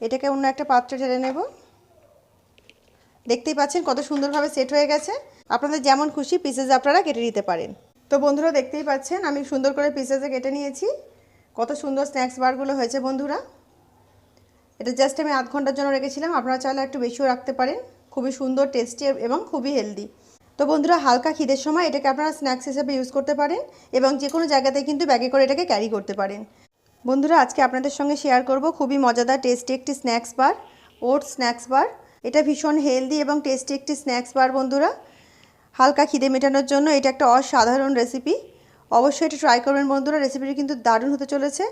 এটাকে অন্য একটা পাত্রে ঢেলে নেব। দেখতেই পাচ্ছেন কত সুন্দরভাবে সেট হয়ে গেছে। আপনাদের যেমন খুশি পিসেস আপনারা কেটে নিতে পারেন। তো বন্ধুরা দেখতেই পাচ্ছেন আমি সুন্দর করে পিসেসে কেটে নিয়েছি। কত সুন্দর স্ন্যাক্স বারগুলো হয়েছে বন্ধুরা। এটা জাস্ট আমি আধ ঘন্টার জন্য রেখেছিলাম, আপনারা চাইলে একটু বেশিও রাখতে পারেন। খুবই সুন্দর, টেস্টি এবং খুবই হেলদি। তো বন্ধুরা হালকা খিদের সময় এটাকে আপনারা স্ন্যাক্স হিসেবে ইউজ করতে পারেন এবং যে কোনো জায়গাতে কিন্তু ব্যাগে করে এটাকে ক্যারি করতে পারেন। বন্ধুরা আজকে আপনাদের সঙ্গে শেয়ার করব খুবই মজাদার টেস্টি একটি স্ন্যাক্স বার, ওটস স্ন্যাক্স বার। এটা ভীষণ হেলদি এবং টেস্টি একটি স্ন্যাক্স বার বন্ধুরা। হালকা খিদে মেটানোর জন্য এটা একটা অসাধারণ রেসিপি। অবশ্যই এটা ট্রাই করবেন বন্ধুরা, রেসিপিটি কিন্তু দারুণ হতে চলেছে।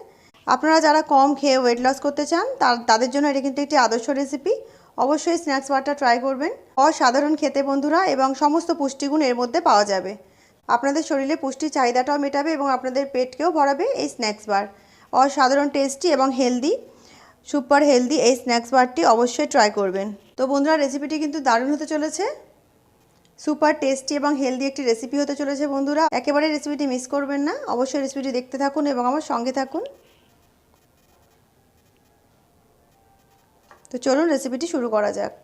আপনারা যারা কম খেয়ে ওয়েট লস করতে চান তাদের জন্য এটা কিন্তু একটি আদর্শ রেসিপি। অবশ্যই স্ন্যাক্স বারটা ট্রাই করবেন। অসাধারণ খেতে বন্ধুরা এবং সমস্ত পুষ্টিগুণ এর মধ্যে পাওয়া যাবে। আপনাদের শরীরে পুষ্টির চাহিদাটাও মেটাবে এবং আপনাদের পেটকেও ভরাবে এই স্ন্যাক্স বার। অসাধারণ টেস্টি এবং হেলদি, সুপার হেলদি এই স্ন্যাক্স বারটি অবশ্যই ট্রাই করবেন। তো বন্ধুরা রেসিপিটি কিন্তু দারুণ হতে চলেছে। সুপার টেস্টি এবং হেলদি একটি রেসিপি হতে চলেছে বন্ধুরা। একেবারে রেসিপিটি মিস করবেন না, অবশ্যই রেসিপিটি দেখতে থাকুন এবং আমার সঙ্গে থাকুন। তো চলুন রেসিপিটি শুরু করা যাক।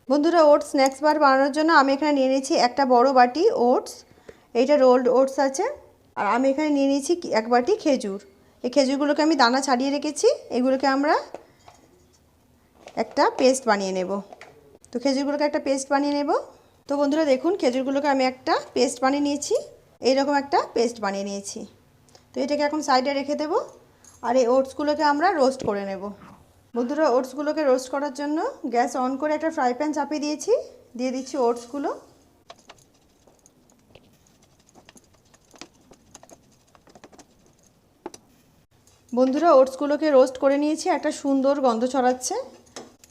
বন্ধুরা ওটস স্ন্যাক্স বার বানানোর জন্য আমি এখানে নিয়ে নিয়েছি একটা বড় বাটি ওটস। এইটা রোলড ওটস আছে। আর আমি এখানে নিয়ে নিয়েছি এক বাটি খেজুর। এই খেজুরগুলোকে আমি দানা ছাড়িয়ে রেখেছি। এগুলোকে আমরা একটা পেস্ট বানিয়ে নেব। তো খেজুরগুলোকে একটা পেস্ট বানিয়ে নেব। তো বন্ধুরা দেখুন খেজুরগুলোকে আমি একটা পেস্ট বানিয়ে নিয়েছি। এইরকম একটা পেস্ট বানিয়ে নিয়েছি। তো এটাকে এখন সাইডে রেখে দেব। আর এই ওটসগুলোকে আমরা রোস্ট করে নেব। বন্ধুরা ওটসগুলোকে রোস্ট করার জন্য গ্যাস অন করে একটা ফ্রাই প্যান চাপিয়ে দিয়েছি। দিয়ে দিচ্ছি ওটসগুলো। বন্ধুরা ওটসগুলোকে রোস্ট করে নিয়েছি, একটা সুন্দর গন্ধ ছড়াচ্ছে।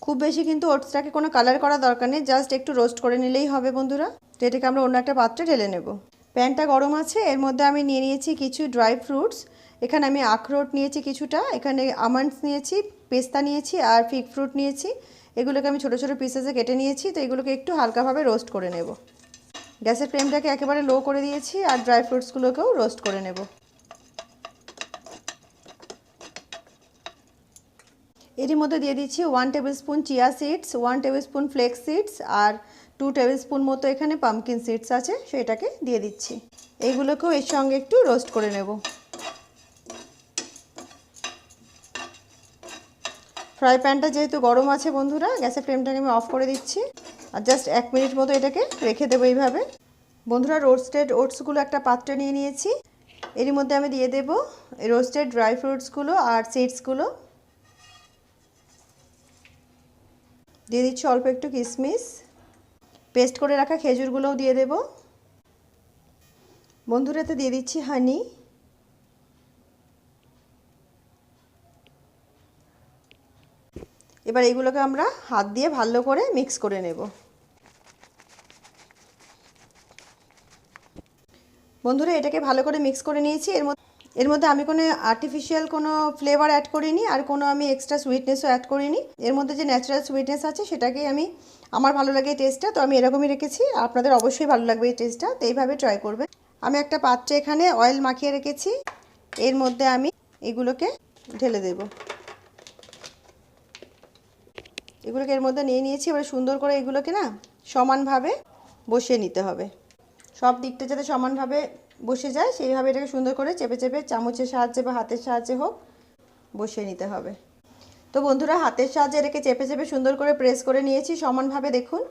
খুব বেশি কিন্তু ওটসটাকে কোনো কালার করা দরকার নেই, জাস্ট একটু রোস্ট করে নিলেই হবে বন্ধুরা। তো এটাকে আমরা অন্য একটা পাত্রে ঢেলে নেব। প্যানটা গরম আছে, এর মধ্যে আমি নিয়ে নিয়েছি কিছু ড্রাই ফ্রুটস। এখানে আমি আখরোট নিয়েছি কিছুটা, এখানে আমন্ডস নিয়েছি, পেস্তা নিয়েছি আর ফিগ ফ্রুট নিয়েছি। এগুলোকে আমি ছোটো ছোটো পিসেসে কেটে নিয়েছি। তো এগুলোকে একটু হালকাভাবে রোস্ট করে নেব। গ্যাসের ফ্লেমটাকে একেবারে লো করে দিয়েছি আর ড্রাই ফ্রুটসগুলোকেও রোস্ট করে নেব। এর মধ্যে দিয়ে দিচ্ছি 1 tablespoon chia seeds, 1 tablespoon flax seeds আর 2 টেবিল স্পুন মতো এখানে পাম্পকিন সিডস আছে, সেটাকে দিয়ে দিচ্ছি। এইগুলোকেও এর সঙ্গে একটু রোস্ট করে নেব। ফ্রাই প্যানটা যেহেতু গরম আছে বন্ধুরা, গ্যাসের ফ্লেমটাকে আমি অফ করে দিচ্ছি আর জাস্ট 1 মিনিট মতো এটাকে রেখে দেবো এইভাবে। বন্ধুরা রোস্টেড ওটসগুলো একটা পাত্রে নিয়ে নিয়েছি। এর মধ্যে আমি দিয়ে দেব রোস্টেড ড্রাই ফ্রুটসগুলো আর সিডসগুলো। দিয়ে দিচ্ছি অল্প একটু কিশমিশ। পেস্ট করে রাখা খেজুরগুলোও দিয়ে দেব। বন্ধুরাতে দিয়ে দিচ্ছি হানি। এবার এগুলোকে আমরা হাত দিয়ে ভালো করে মিক্স করে নেব। বন্ধুরা এটাকে ভালো করে মিক্স করে নিয়েছি। এর মধ্যে আমি কোনো আর্টিফিশিয়াল কোনো ফ্লেভার অ্যাড করিনি আর কোনো আমি এক্সট্রা সুইটনেসও অ্যাড করিনি। এর মধ্যে যে ন্যাচারাল সুইটনেস আছে সেটাকেই আমার ভালো লাগে এই টেস্টটা, তো আমি এরকমই রেখেছি। আপনাদের অবশ্যই ভালো লাগবে এই টেস্টটা, তো এইভাবে ট্রাই করবেন। আমি একটা পাত্রে এখানে অয়েল মাখিয়ে রেখেছি। এর মধ্যে আমি এগুলোকে ঢেলে দেব। এগুলোকে এর মধ্যে নিয়ে নিয়েছি। এবার সুন্দর করে এগুলোকে সমানভাবে বসিয়ে নিতে হবে। সব দিকটা যাতে সমানভাবে বসে যায় সেইভাবে এটাকে সুন্দর করে চেপে চেপে চামচের সাহায্যে বা হাতের সাহায্যে হোক বসিয়ে নিতে হবে। তো বন্ধুরা হাতের সাহায্যে এটাকে চেপে চেপে সুন্দর করে প্রেস করে নিয়েছি সমানভাবে, দেখুন।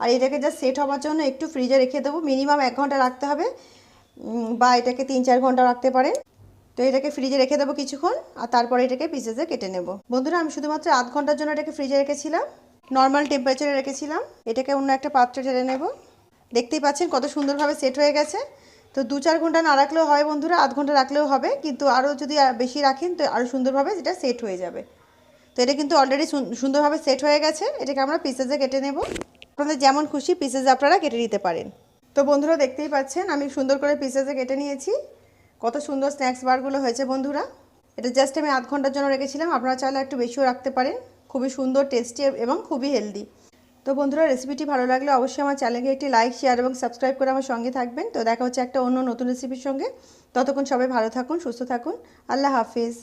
আর এটাকে জাস্ট সেট হওয়ার জন্য একটু ফ্রিজে রেখে দেবো। মিনিমাম 1 ঘন্টা রাখতে হবে বা এটাকে 3-4 ঘন্টা রাখতে পারেন। তো এটাকে ফ্রিজে রেখে দেবো কিছুক্ষণ আর তারপরে এটাকে পিসেসে কেটে নেব। বন্ধুরা আমি শুধুমাত্র আধ ঘন্টার জন্য এটাকে ফ্রিজে রেখেছিলাম, নর্মাল টেম্পারেচারে রেখেছিলাম। এটাকে অন্য একটা পাত্রে ঢেলে নেব। দেখতেই পাচ্ছেন কত সুন্দরভাবে সেট হয়ে গেছে। তো 2-4 ঘন্টা না রাখলেও হয় বন্ধুরা, আধ ঘন্টা রাখলেও হবে, কিন্তু আরও যদি বেশি রাখেন তো আরও সুন্দরভাবে এটা সেট হয়ে যাবে। তো এটা কিন্তু অলরেডি সুন্দরভাবে সেট হয়ে গেছে। এটাকে আমরা পিসেসে কেটে নেব। আপনাদের যেমন খুশি পিসেসে আপনারা কেটে নিতে পারেন। তো বন্ধুরা দেখতেই পাচ্ছেন আমি সুন্দর করে পিসেসে কেটে নিয়েছি। কত সুন্দর স্ন্যাক্স বারগুলো হয়েছে বন্ধুরা। এটা জাস্ট আমি আধ ঘন্টার জন্য রেখেছিলাম, আপনারা চাইলে একটু বেশিও রাখতে পারেন। খুবই সুন্দর, টেস্টি এবং খুবই হেলদি। তো বন্ধুরা রেসিপিটি ভালো লাগলে অবশ্যই আমার চ্যানেলকে একটি লাইক, শেয়ার এবং সাবস্ক্রাইব করে আমার সঙ্গে থাকবেন। তো দেখা হচ্ছে একটা অন্য নতুন রেসিপির সঙ্গে। ততক্ষণ সবাই ভালো থাকুন, সুস্থ থাকুন। আল্লাহ হাফিজ।